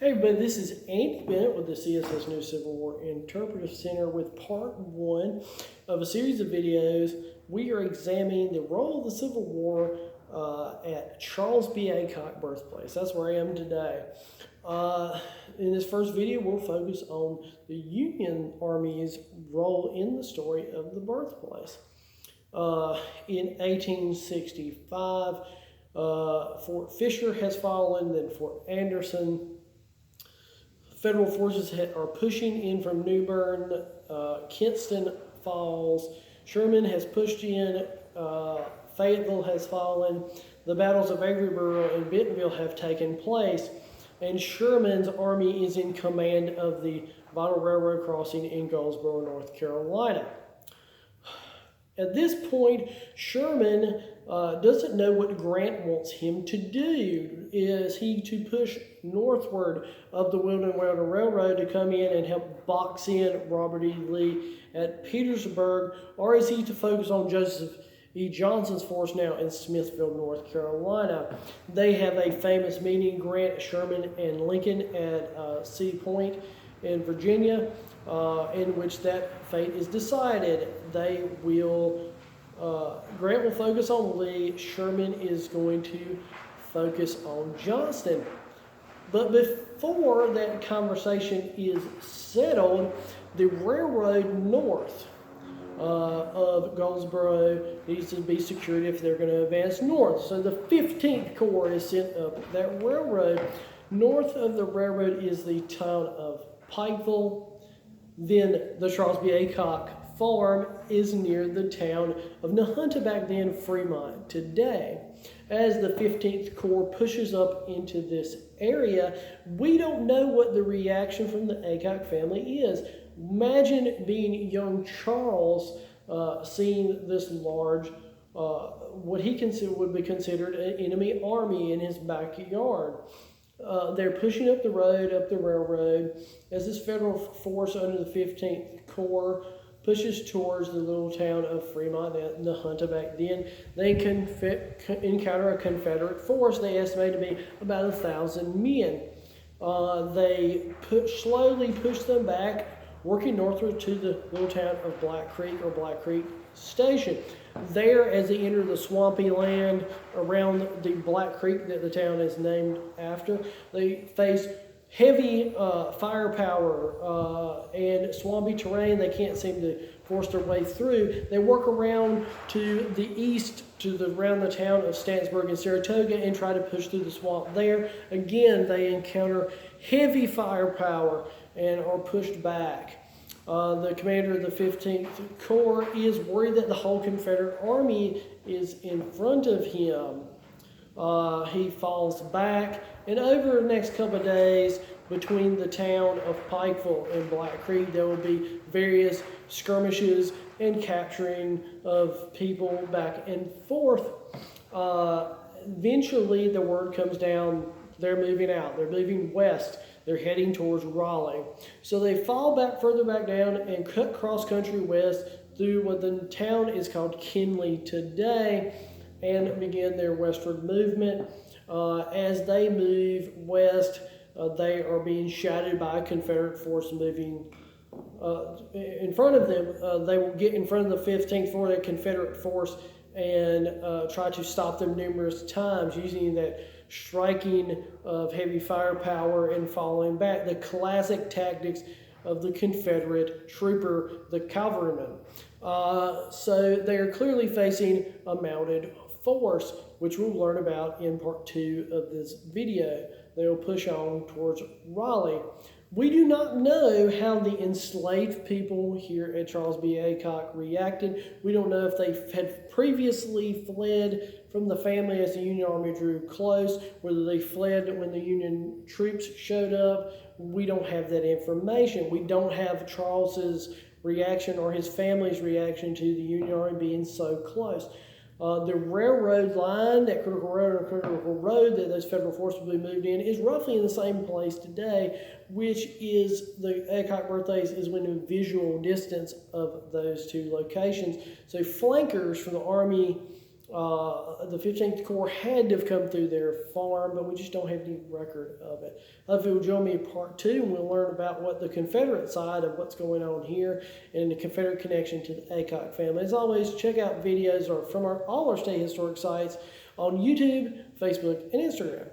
Hey everybody, this is Andy Bennett with the CSS News Civil War Interpretive Center with part one of a series of videos. We are examining the role of the Civil War at Charles B. Aycock birthplace. That's where I am today. In this first video, we'll focus on the Union Army's role in the story of the birthplace. In 1865, Fort Fisher has fallen, then Fort Anderson. Federal forces are pushing in from New Bern. Kinston falls. Sherman has pushed in. Fayetteville has fallen. The battles of Averyboro and Bentonville have taken place. And Sherman's army is in command of the vital railroad crossing in Goldsboro, North Carolina. At this point, Sherman doesn't know what Grant wants him to do. Is he to push northward of the Weldon Railroad to come in and help box in Robert E. Lee at Petersburg, or is he to focus on Joseph E. Johnson's force now in Smithfield, North Carolina? They have a famous meeting, Grant, Sherman, and Lincoln at Sea Point in Virginia, in which that fate is decided. Grant will focus on Lee. Sherman is going to focus on Johnston. But before that conversation is settled, the railroad north of Goldsboro needs to be secured if they're going to advance north. So the 15th Corps is sent up that railroad. North of the railroad is the town of Pikeville. Then the Charles B. Aycock farm is near the town of Nahunta, back then Fremont today. As the 15th Corps pushes up into this area, we don't know what the reaction from the Aycock family is. Imagine being young Charles seeing this large, what he would be considered an enemy army in his backyard. They're pushing up the railroad, as this federal force under the 15th Corps pushes towards the little town of Fremont, Nahunta back then. They encounter a Confederate force they estimate to be about 1,000 men. They slowly push them back, working northward to the little town of Black Creek or Black Creek Station. There, as they enter the swampy land around the Black Creek that the town is named after, they face heavy firepower and swampy terrain. They can't seem to force their way through. They work around to the east around the town of Stantonburg and Saratoga and try to push through the swamp there. Again, they encounter heavy firepower and are pushed back. The commander of the 15th Corps is worried that the whole Confederate Army is in front of him. He falls back, and over the next couple of days, between the town of Pikeville and Black Creek, there will be various skirmishes and capturing of people back and forth. Eventually, the word comes down, they're moving out. They're moving west. They're heading towards Raleigh. So they fall back further back down and cut cross-country west through what the town is called Kenly today, and begin their westward movement. As they move west, they are being shadowed by a Confederate force moving in front of them. They will get in front of the 15th for the Confederate force and try to stop them numerous times using that striking of heavy firepower and falling back, the classic tactics of the Confederate trooper, the cavalryman. So they are clearly facing a mounted force, which we'll learn about in part two of this video. They will push on towards Raleigh. We do not know how the enslaved people here at Charles B. Aycock reacted. We don't know if they had previously fled from the family as the Union Army drew close, whether they fled when the Union troops showed up. We don't have that information. We don't have Charles's reaction or his family's reaction to the Union Army being so close. The railroad line, that critical road that those federal forces will be moved in, is roughly in the same place today, which is the Aycock birthplace is within visual distance of those two locations. So flankers from the Army the 15th Corps had to have come through their farm, but we just don't have any record of it. If you'll join me in part 2, and we'll learn about what the Confederate side of what's going on here and the Confederate connection to the Aycock family. As always, check out videos from all our state historic sites on YouTube, Facebook, and Instagram.